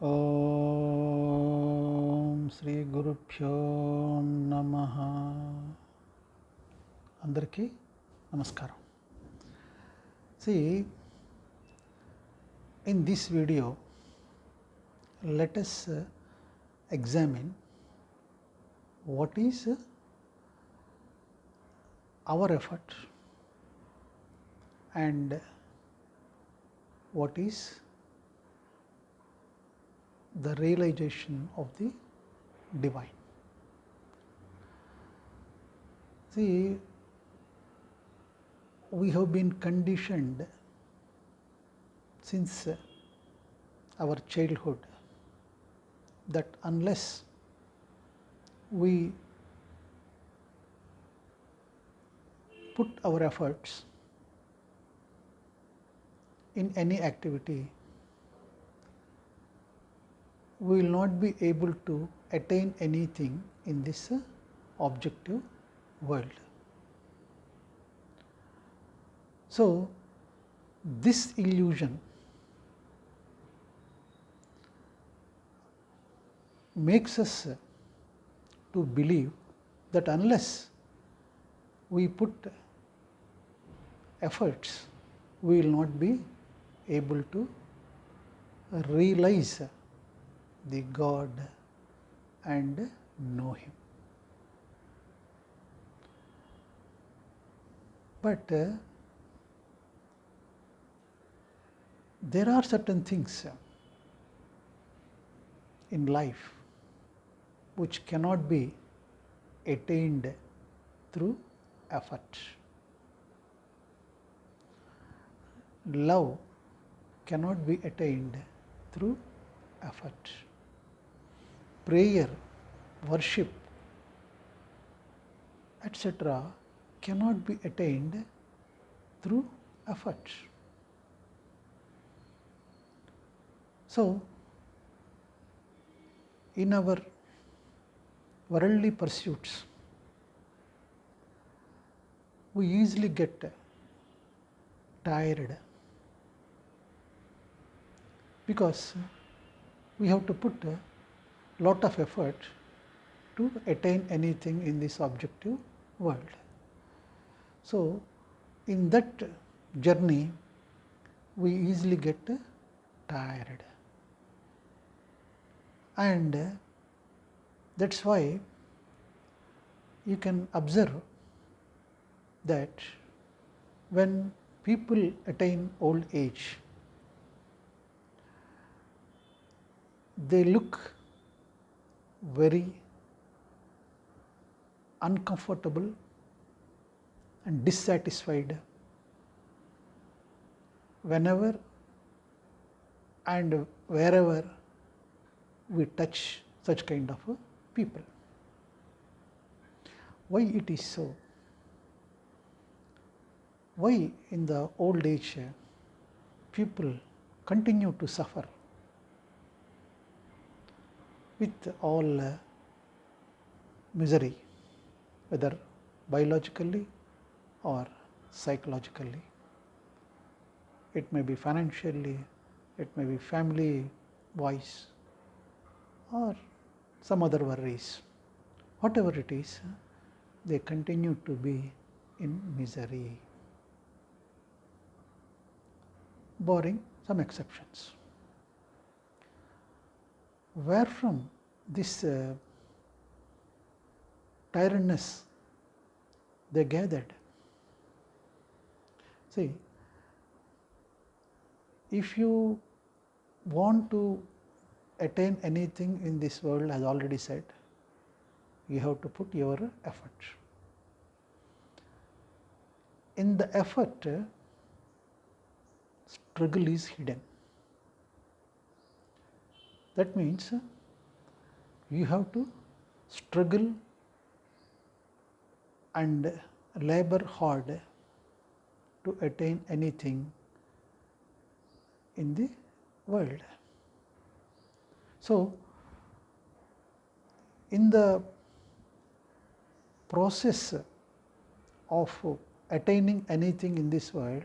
ఓం శ్రీ గురుభ్యో నమః. అందరికీ నమస్కారం. See, in this video, let us examine what is our effort and what is the realization of the divine. See, we have been conditioned since our childhood that unless we put our efforts in any activity, we will not be able to attain anything in this objective world. So, this illusion makes us to believe that unless we put efforts, we will not be able to realize the God and know Him. But there are certain things in life which cannot be attained through effort. Love cannot be attained through effort. Prayer, worship, etc. cannot be attained through effort. So, in our worldly pursuits, we easily get tired because we have to put a lot of effort to attain anything in this objective world. So, in that journey, we easily get tired, and that's why you can observe that when people attain old age, they look very uncomfortable and dissatisfied whenever and wherever we touch such kind of people. Why it is so? Why in the old age people continue to suffer with all misery, whether biologically or psychologically? It may be financially, it may be family wise, or some other worries. Whatever it is, they continue to be in misery, barring some exceptions. Where from this tiredness they gathered? See, if you want to attain anything in this world, as already said, you have to put your effort. In the effort, struggle is hidden. That means you have to struggle and labor hard to attain anything in the world. So, in the process of attaining anything in this world,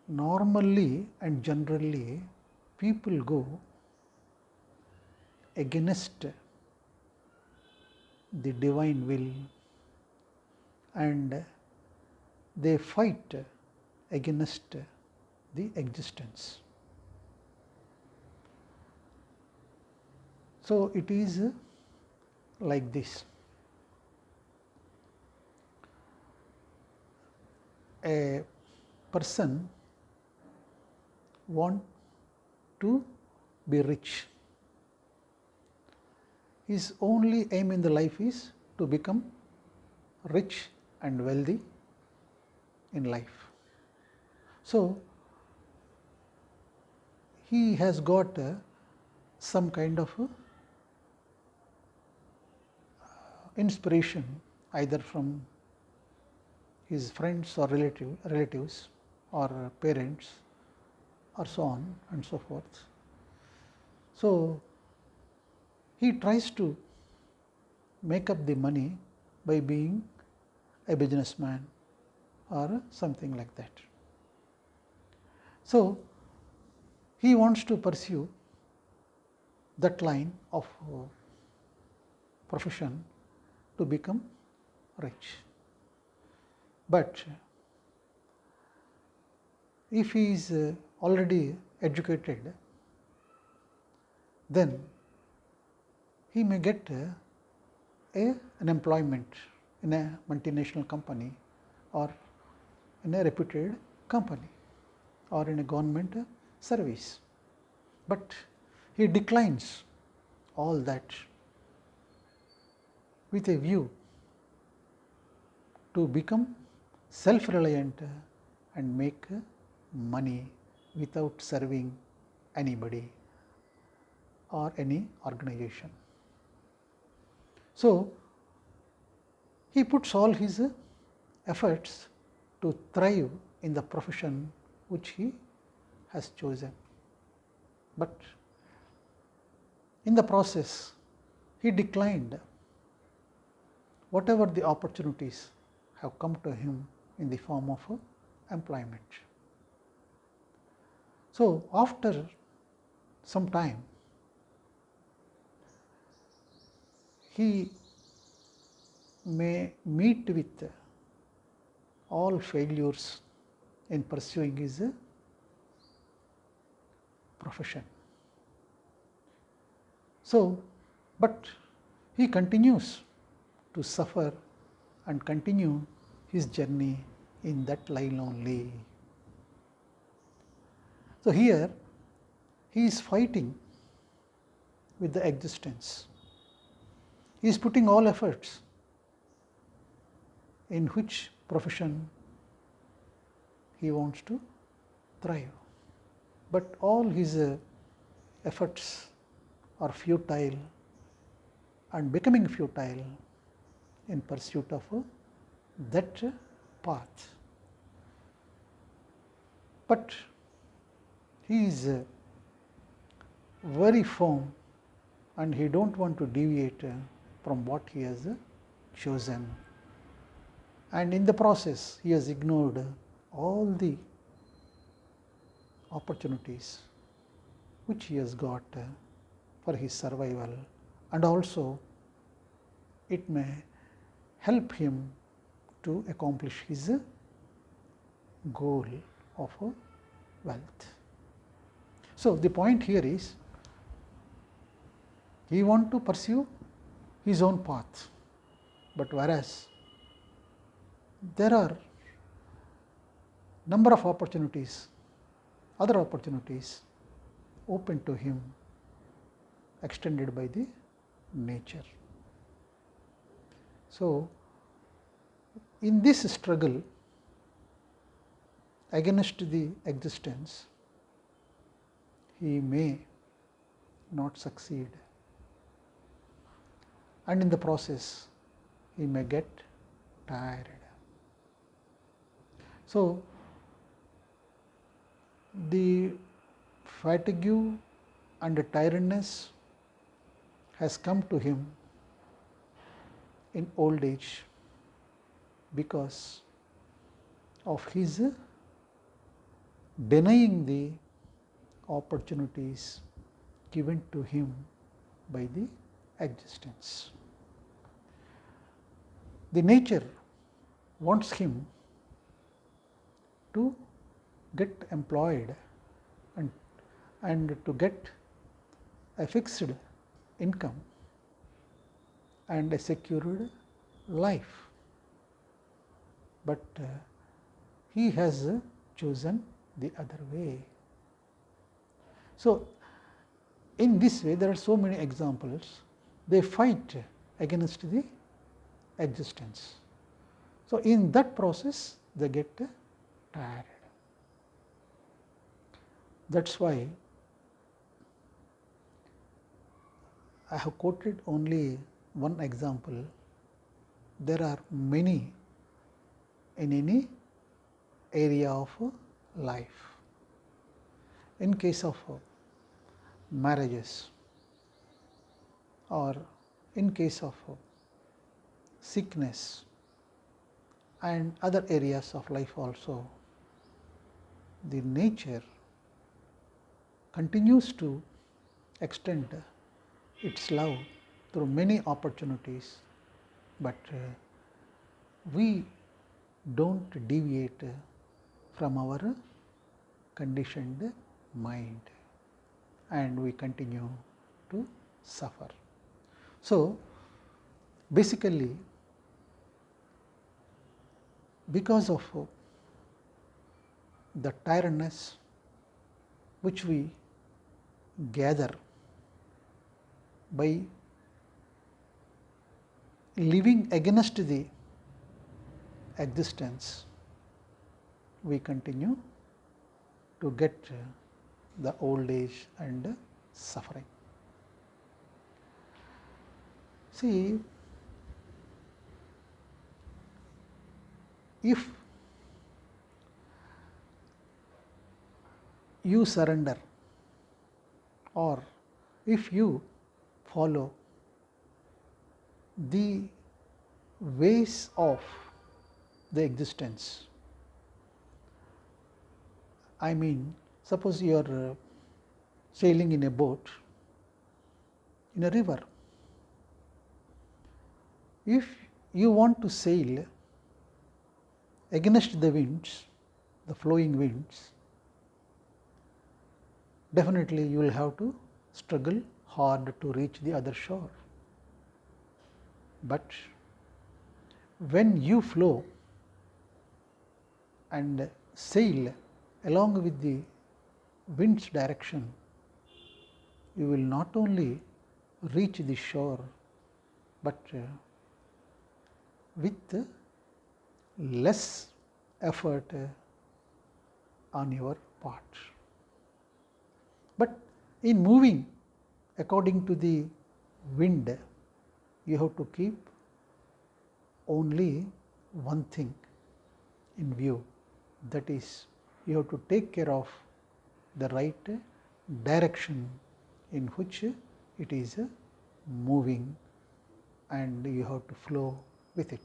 normally and generally people go against the divine will and they fight against the existence. So it is like this. A person want to be rich. His only aim in the life is to become rich and wealthy in life. So he has got some kind of inspiration either from his friends or relatives or parents or so on and so forth. So he tries to make up the money by being a businessman or something like that. So he wants to pursue that line of profession to become rich. But if he is already educated, then he may get an employment in a multinational company or in a reputed company or in a government service. But he declines all that with a view to become self-reliant and make money without serving anybody or any organization. So he puts all his efforts to thrive in the profession which he has chosen. But in the process, he declined whatever the opportunities have come to him in the form of employment. So after some time, he may meet with all failures in pursuing his profession. So, but he continues to suffer and continue his journey in that line only. So here he is fighting with the existence. He is putting all efforts in which profession he wants to thrive. But all his efforts are futile and becoming futile in pursuit of that path. But he is very firm and he don't want to deviate from what he has chosen. And in the process, he has ignored all the opportunities which he has got for his survival, and also it may help him to accomplish his goal of wealth. So the point here is he wants to pursue his own path, but whereas there are number of opportunities, other opportunities open to him, extended by the nature. So in this struggle against the existence, he may not succeed, and in the process he may get tired. So the fatigue and the tiredness has come to him in old age because of his denying the opportunities given to him by the existence. The nature wants him to get employed and to get a fixed income and a secured life, but he has chosen the other way. So, in this way there are so many examples. They fight against the existence. So, in that process they get tired. That is why I have quoted only one example. There are many in any area of life. In case of marriages, or in case of sickness and other areas of life also, the nature continues to extend its love through many opportunities, but we do not deviate from our conditioned mind and we continue to suffer. So, basically because of the tiredness which we gather by living against the existence, we continue to get the old age and suffering. See, if you surrender or if you follow the ways of the existence, I mean, suppose you are sailing in a boat in a river. If you want to sail against the winds, the flowing winds, definitely you will have to struggle hard to reach the other shore. But when you flow and sail along with the wind's direction, you will not only reach the shore, but with less effort on your part. But in moving according to the wind, you have to keep only one thing in view, that is, you have to take care of the right direction in which it is moving, and you have to flow with it.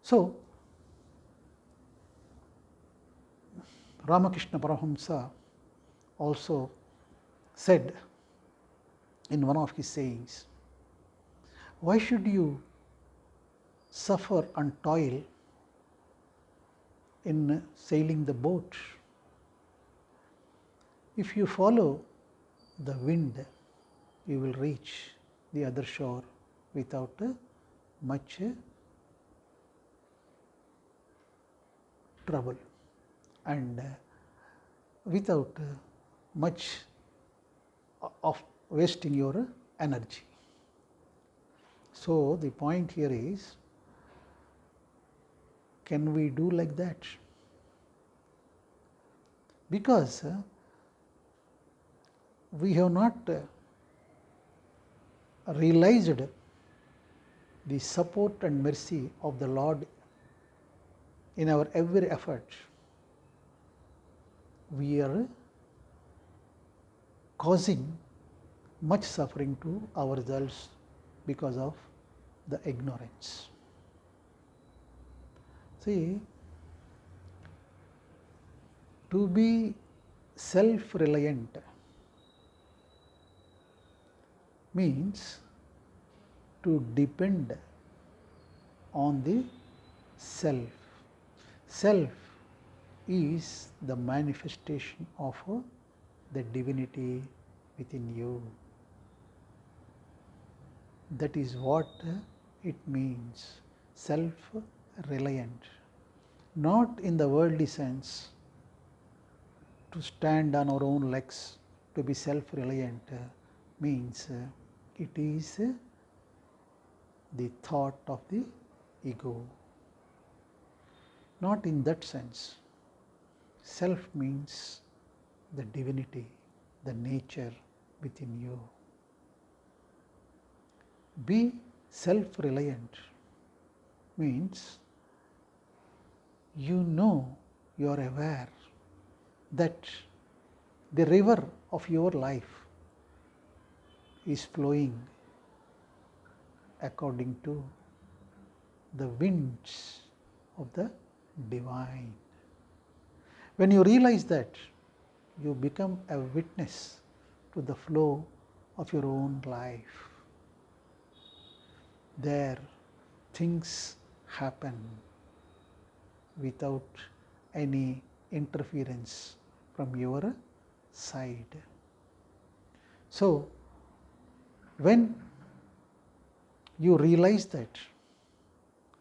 So, Ramakrishna Paramahamsa also said in one of his sayings, why should you suffer and toil in sailing the boat? If you follow the wind, you will reach the other shore without much trouble and without much of wasting your energy. So, the point here is, can we do like that? Because we have not realized the support and mercy of the Lord in our every effort. We are causing much suffering to ourselves because of the ignorance. See, To be self-reliant means to depend on the self. Self is the manifestation of the divinity within you. That is what it means, self-reliant. Not in the worldly sense, to stand on our own legs, to be self-reliant means it is the thought of the ego. Not in that sense. Self means the divinity, the nature within you. Be self-reliant means you are aware that the river of your life is flowing according to the winds of the divine. When you realize that, you become a witness to the flow of your own life. There, things happen without any interference from your side. So, when you realize that,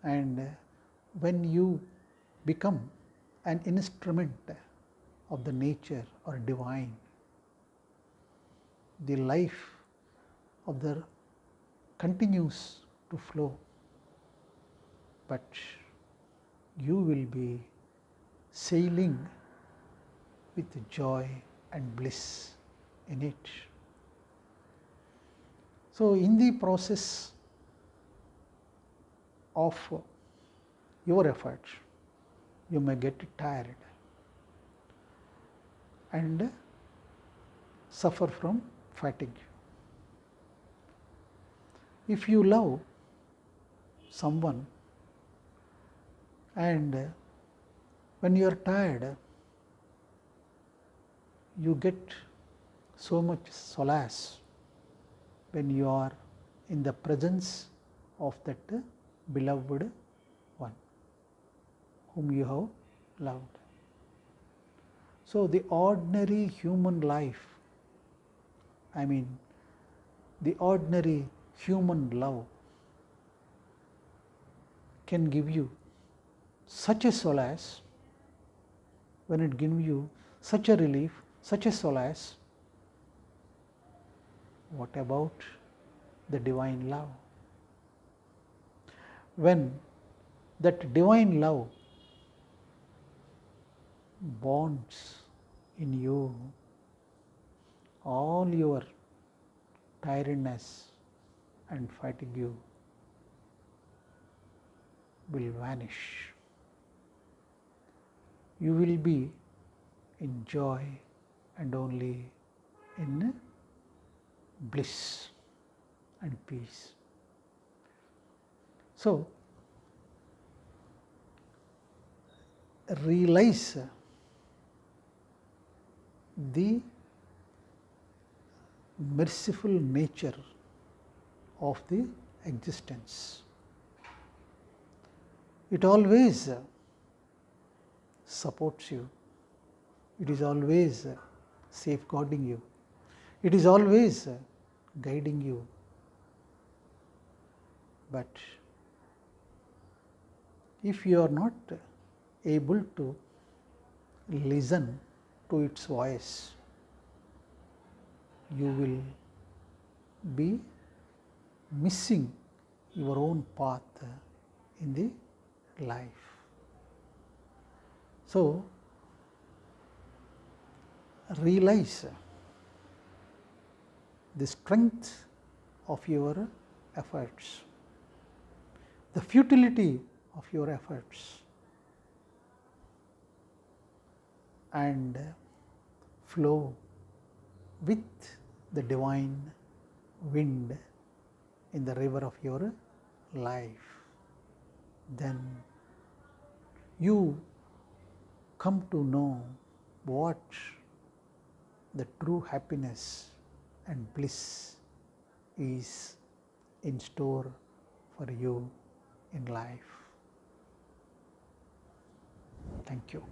and when you become an instrument of the nature or divine, the life of the continues to flow, but you will be sailing with joy and bliss in it. So, in the process of your effort, you may get tired and suffer from fatigue. If you love someone and when you are tired, you get so much solace when you are in the presence of that beloved one whom you have loved. So, the ordinary human life, the ordinary human love can give you such a solace, when it gives you such a relief, such a solace. What about the divine love? When that divine love bonds in you, all your tiredness and fatigue will vanish. You will be in joy and only in bliss and peace. So, realize the merciful nature of the existence. It always supports you. It is always safeguarding you. It is always guiding you. But if you are not able to listen to its voice, you will be missing your own path in the life. So, realize the strength of your efforts, the futility of your efforts, and flow with the divine wind in the river of your life. Then you come to know what the true happiness and bliss is in store for you in life. Thank you.